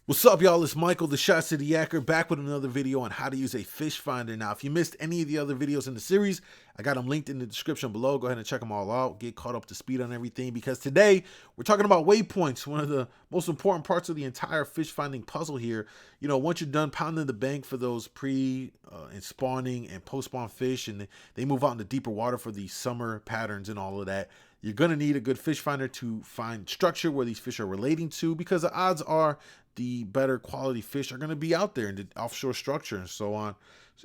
What's up, y'all? It's Michael, the Shot City Yacker, back with another video on how to use a fish finder. Now, if you missed any of the other videos in the series, I got them linked in the description below. Go ahead and check them all out. Get caught up to speed on everything, because today we're talking about waypoints, one of the most important parts of the entire fish finding puzzle here. You know, once you're done pounding the bank for those pre and spawning and post spawn fish, and they move out into deeper water for the summer patterns and all of that, you're going to need a good fish finder to find structure where these fish are relating to, because the odds are the better quality fish are going to be out there in the offshore structure and so on.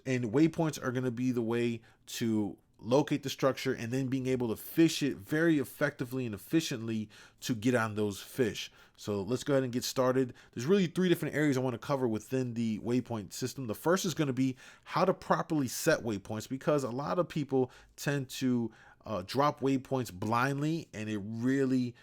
And waypoints are going to be the way to locate the structure and then being able to fish it very effectively and efficiently to get on those fish. So let's go ahead and get started. There's really three different areas I want to cover within the waypoint system. The first is going to be how to properly set waypoints, because a lot of people tend to drop waypoints blindly, and it really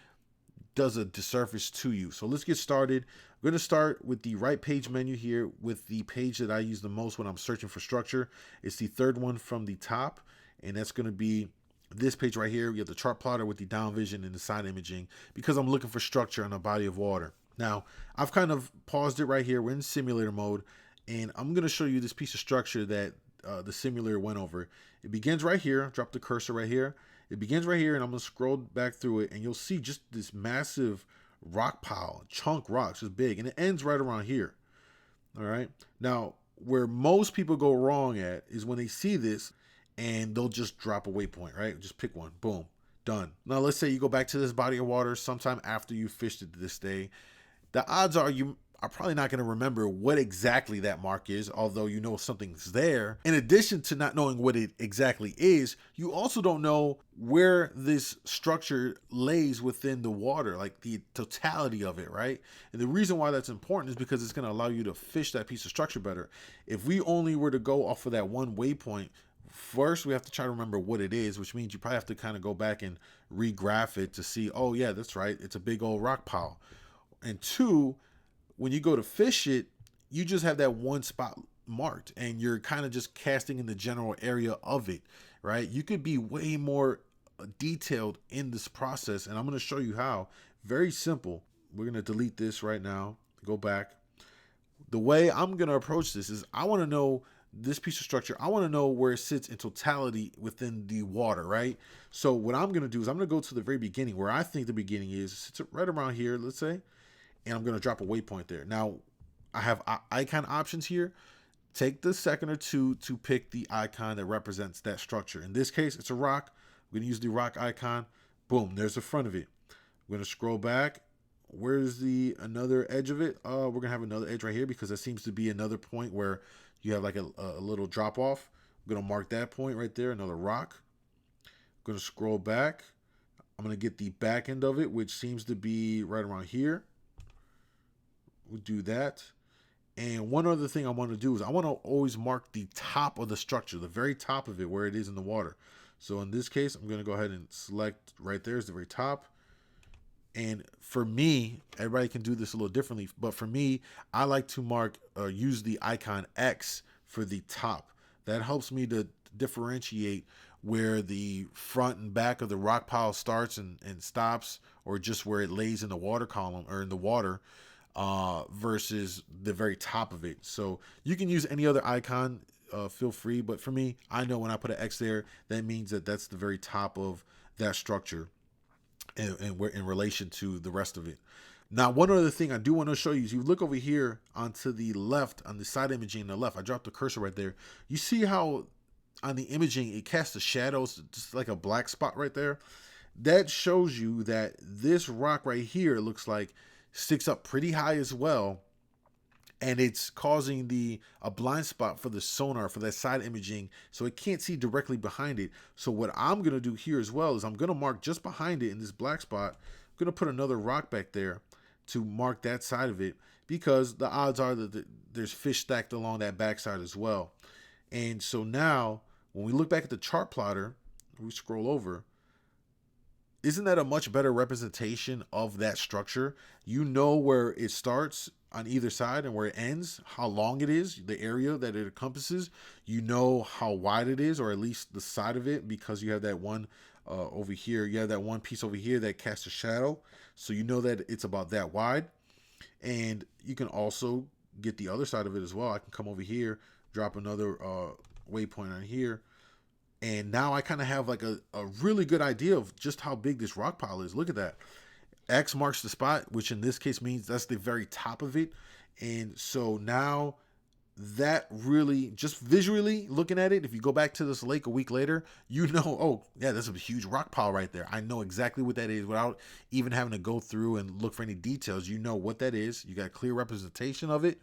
does a disservice to you. So let's get started. We're going to start with the right page menu here with the page that I use the most when I'm searching for structure. It's the third one from the top, and that's going to be this page right here. We have the chart plotter with the down vision and the side imaging, because I'm looking for structure on a body of water. Now, I've kind of paused it right here. We're in simulator mode, and I'm going to show you this piece of structure that the simulator went over. It begins right here. Drop the cursor right here. It begins right here, and I'm going to scroll back through it, and you'll see just this massive rock pile, chunk rocks, just big, and it ends right around here. All right. Now, where most people go wrong at is when they see this and they'll just drop a waypoint, right? Just pick one, boom, done. Now, let's say you go back to this body of water sometime after you fished it this day. The odds are you are probably not going to remember what exactly that mark is, although you know something's there. In addition to not knowing what it exactly is, you also don't know where this structure lays within the water, like the totality of it, right? And the reason why that's important is because it's going to allow you to fish that piece of structure better. If we only were to go off of that one waypoint, first we have to try to remember what it is, which means you probably have to kind of go back and regraph it to see, oh yeah, that's right, it's a big old rock pile. And two, when you go to fish it, you just have that one spot marked, and you're kind of just casting in the general area of it, right? You could be way more detailed in this process, and I'm going to show you how. Very simple. We're going to delete this right now. Go back. The way I'm going to approach this is I want to know this piece of structure. I want to know where it sits in totality within the water, right? So what I'm going to do is I'm going to go to the very beginning, where I think the beginning is. It sits right around here, let's say. And I'm going to drop a waypoint there. Now, I have icon options here. Take the second or two to pick the icon that represents that structure. In this case, it's a rock. I'm going to use the rock icon. Boom, there's the front of it. I'm going to scroll back. Where's the another edge of it? We're going to have another edge right here, because that seems to be another point where you have like a little drop off. I'm going to mark that point right there, another rock. I'm going to scroll back. I'm going to get the back end of it, which seems to be right around here. We'll do that. And one other thing I want to do is I want to always mark the top of the structure, the very top of it, where it is in the water. So in this case, I'm going to go ahead and select right there is the very top. And for me, everybody can do this a little differently, but for me, I like to use the icon X for the top. That helps me to differentiate where the front and back of the rock pile starts and stops, or just where it lays in the water column or in the water, versus the very top of it. So you can use any other icon, feel free, but for me, I know when I put an X there, that means that that's the very top of that structure, and we're in relation to the rest of it. Now, one other thing I do want to show you is you look over here onto the left, on the side imaging on the left. I dropped the cursor right there. You see how on the imaging it casts the shadows, just like a black spot right there. That shows you that this rock right here looks like sticks up pretty high as well, and it's causing a blind spot for the sonar, for that side imaging, so it can't see directly behind it. So what I'm going to do here as well is I'm going to mark just behind it in this black spot. I'm going to put another rock back there to mark that side of it, because the odds are that there's fish stacked along that backside as well. And so now when we look back at the chart plotter, we scroll over, isn't that a much better representation of that structure? You know where it starts on either side and where it ends, how long it is, the area that it encompasses. You know how wide it is, or at least the side of it, because you have that one over here. You have that one piece over here that casts a shadow. So you know that it's about that wide. And you can also get the other side of it as well. I can come over here, drop another waypoint on here, and now I kind of have like a really good idea of just how big this rock pile is. Look at that. X marks the spot, which in this case means that's the very top of it. And so now that really, just visually looking at it, if you go back to this lake a week later, you know, oh yeah, that's a huge rock pile right there. I know exactly what that is without even having to go through and look for any details. You know what that is. You got clear representation of it.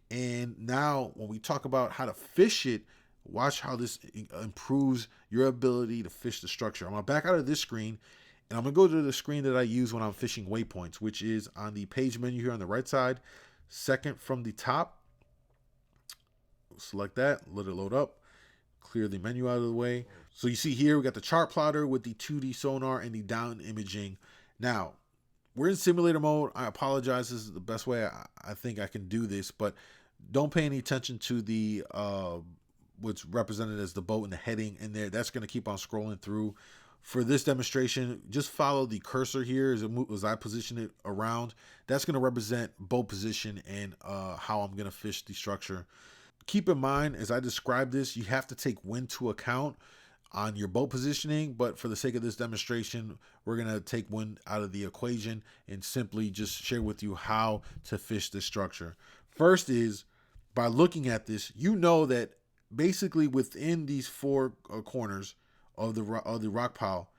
And now when we talk about how to fish it, watch how this improves your ability to fish the structure. I'm gonna back out of this screen and I'm gonna go to the screen that I use when I'm fishing waypoints, which is on the page menu here on the right side, second from the top. Select that, let it load up, clear the menu out of the way. So you see here, we got the chart plotter with the 2D sonar and the down imaging. Now, we're in simulator mode. I apologize. This is the best way I think I can do this, but don't pay any attention to the what's represented as the boat and the heading in there. That's going to keep on scrolling through. For this demonstration, just follow the cursor here as I position it around. That's going to represent boat position and how I'm going to fish the structure. Keep in mind, as I describe this, you have to take wind to account on your boat positioning, but for the sake of this demonstration, we're going to take wind out of the equation and simply just share with you how to fish this structure. First is, by looking at this, you know that basically within these four corners of the rock pile,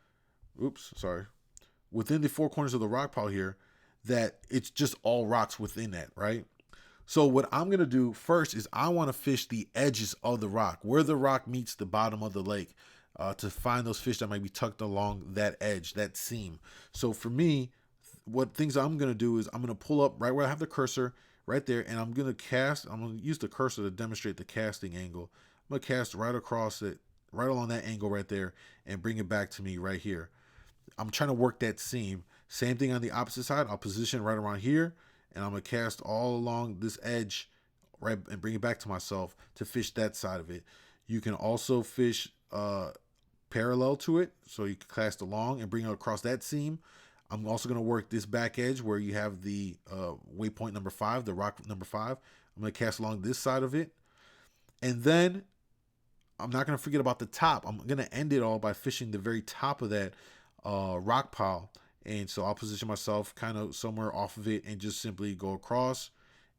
within the four corners of the rock pile here, that it's just all rocks within that, right? So what I'm going to do first is I want to fish the edges of the rock, where the rock meets the bottom of the lake, to find those fish that might be tucked along that edge, that seam. So for me, what things I'm going to do is I'm going to pull up right where I have the cursor right there, and I'm going to cast. I'm going to use the cursor to demonstrate the casting angle. I'm going to cast right across it, right along that angle right there, and bring it back to me right here. I'm trying to work that seam. Same thing on the opposite side. I'll position right around here, and I'm going to cast all along this edge, right, and bring it back to myself to fish that side of it. You can also fish parallel to it, so you can cast along and bring it across that seam. I'm also going to work this back edge where you have the waypoint number 5, the rock number 5. I'm going to cast along this side of it. And then I'm not going to forget about the top. I'm going to end it all by fishing the very top of that rock pile. And so I'll position myself kind of somewhere off of it and just simply go across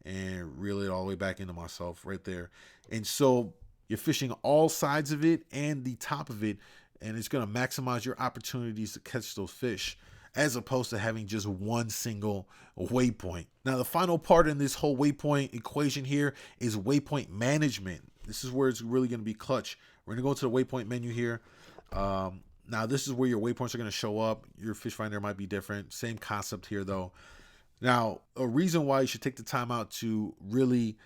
and reel it all the way back into myself right there. And so you're fishing all sides of it and the top of it, and it's going to maximize your opportunities to catch those fish, as opposed to having just one single waypoint. Now, the final part in this whole waypoint equation here is waypoint management. This is where it's really going to be clutch. We're going to go to the waypoint menu here. Now, this is where your waypoints are going to show up. Your fish finder might be different. Same concept here, though. Now, a reason why you should take the time out to really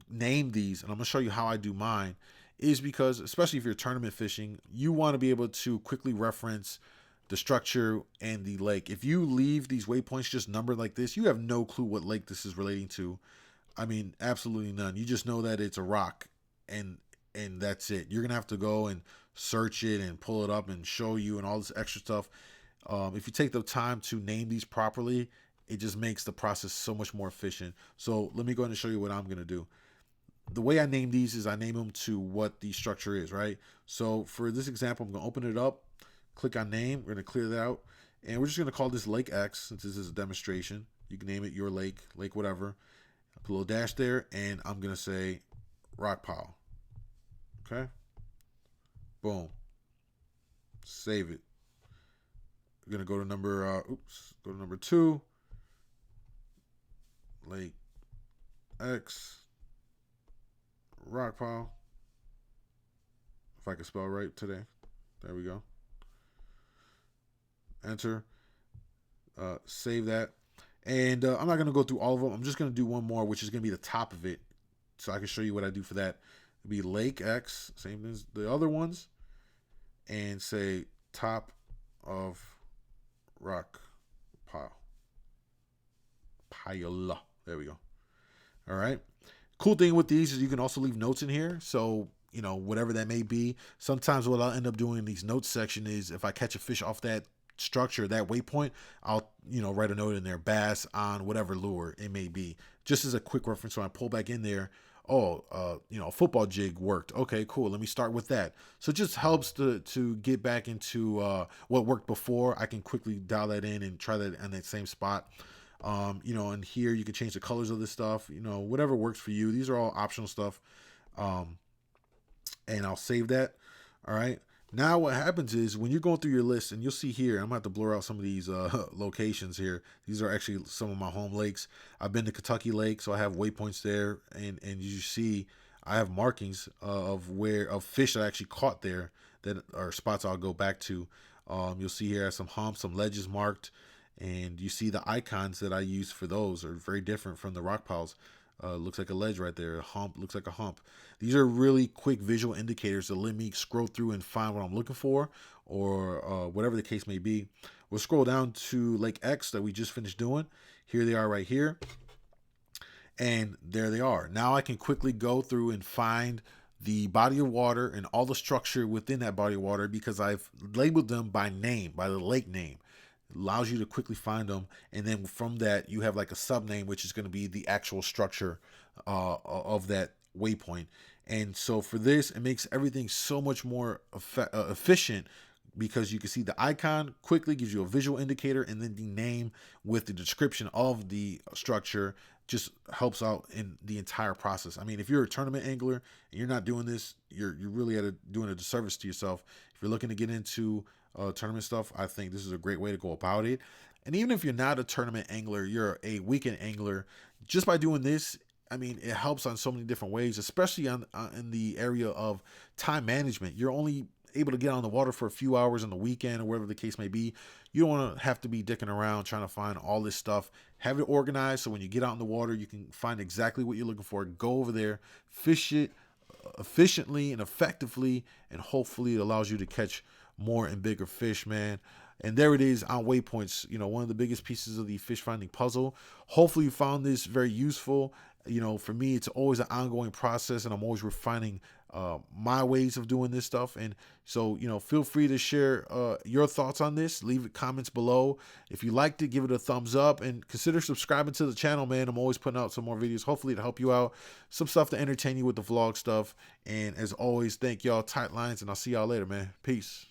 name these, and I'm going to show you how I do mine, is because, especially if you're tournament fishing, you want to be able to quickly reference the structure and the lake. If you leave these waypoints just numbered like this, you have no clue what lake this is relating to. I mean, absolutely none. You just know that it's a rock, and that's it. You're going to have to go and search it and pull it up and show you and all this extra stuff. If you take the time to name these properly, it just makes the process so much more efficient. So let me go ahead and show you what I'm going to do. The way I name these is I name them to what the structure is, right? So for this example, I'm going to open it up, click on name. We're going to clear that out. And we're just going to call this Lake X, since this is a demonstration. You can name it your lake, lake whatever. Put a little dash there, and I'm going to say rock pile. Okay? Boom. Save it. We're going to go to number 2. Lake X. Rock pile. If I can spell right today. There we go. Enter. Save that. And I'm not going to go through all of them. I'm just going to do one more, which is going to be the top of it, so I can show you what I do for that. It'll be Lake X, same as the other ones, and say top of rock pile. There we go. All right. Cool thing with these is you can also leave notes in here. So, whatever that may be. Sometimes what I'll end up doing in these notes section is if I catch a fish off that structure, that waypoint, I'll, write a note in there, bass on whatever lure it may be, just as a quick reference. When I pull back in there, oh, football jig worked. Okay, cool. Let me start with that. So it just helps to get back into what worked before. I can quickly dial that in and try that on that same spot. And here you can change the colors of this stuff, whatever works for you. These are all optional stuff. And I'll save that. All right. Now what happens is when you're going through your list, and you'll see here, I'm going to have to blur out some of these locations here. These are actually some of my home lakes. I've been to Kentucky Lake, so I have waypoints there, and you see I have markings of fish that I actually caught there that are spots I'll go back to. You'll see here I have some humps, some ledges marked, and you see the icons that I use for those are very different from the rock piles. Looks like a ledge right there. A hump looks like a hump. These are really quick visual indicators that let me scroll through and find what I'm looking for, or whatever the case may be. We'll scroll down to Lake X that we just finished doing. Here they are right here. And there they are. Now I can quickly go through and find the body of water and all the structure within that body of water because I've labeled them by name, by the lake name. Allows you to quickly find them, and then from that you have like a sub name, which is going to be the actual structure of that waypoint. And so for this, it makes everything so much more efficient, because you can see the icon quickly gives you a visual indicator, and then the name with the description of the structure just helps out in the entire process. I mean, if you're a tournament angler and you're not doing this, you're really doing a disservice to yourself. If you're looking to get into tournament stuff, I think this is a great way to go about it. And even if you're not a tournament angler, you're a weekend angler, just by doing this, I mean, it helps on so many different ways, especially in the area of time management. You're only able to get on the water for a few hours on the weekend or whatever the case may be. You don't want to have to be dicking around trying to find all this stuff. Have it organized so when you get out in the water, you can find exactly what you're looking for. Go over there, fish it efficiently and effectively, and hopefully it allows you to catch more and bigger fish, man. And there it is on Waypoints, one of the biggest pieces of the fish finding puzzle. Hopefully you found this very useful. For me, it's always an ongoing process, and I'm always refining my ways of doing this stuff. And so, feel free to share your thoughts on this. Leave comments below. If you liked it, give it a thumbs up, and consider subscribing to the channel, man. I'm always putting out some more videos, hopefully to help you out, some stuff to entertain you with the vlog stuff. And as always, thank y'all. Tight lines, and I'll see y'all later, man. Peace.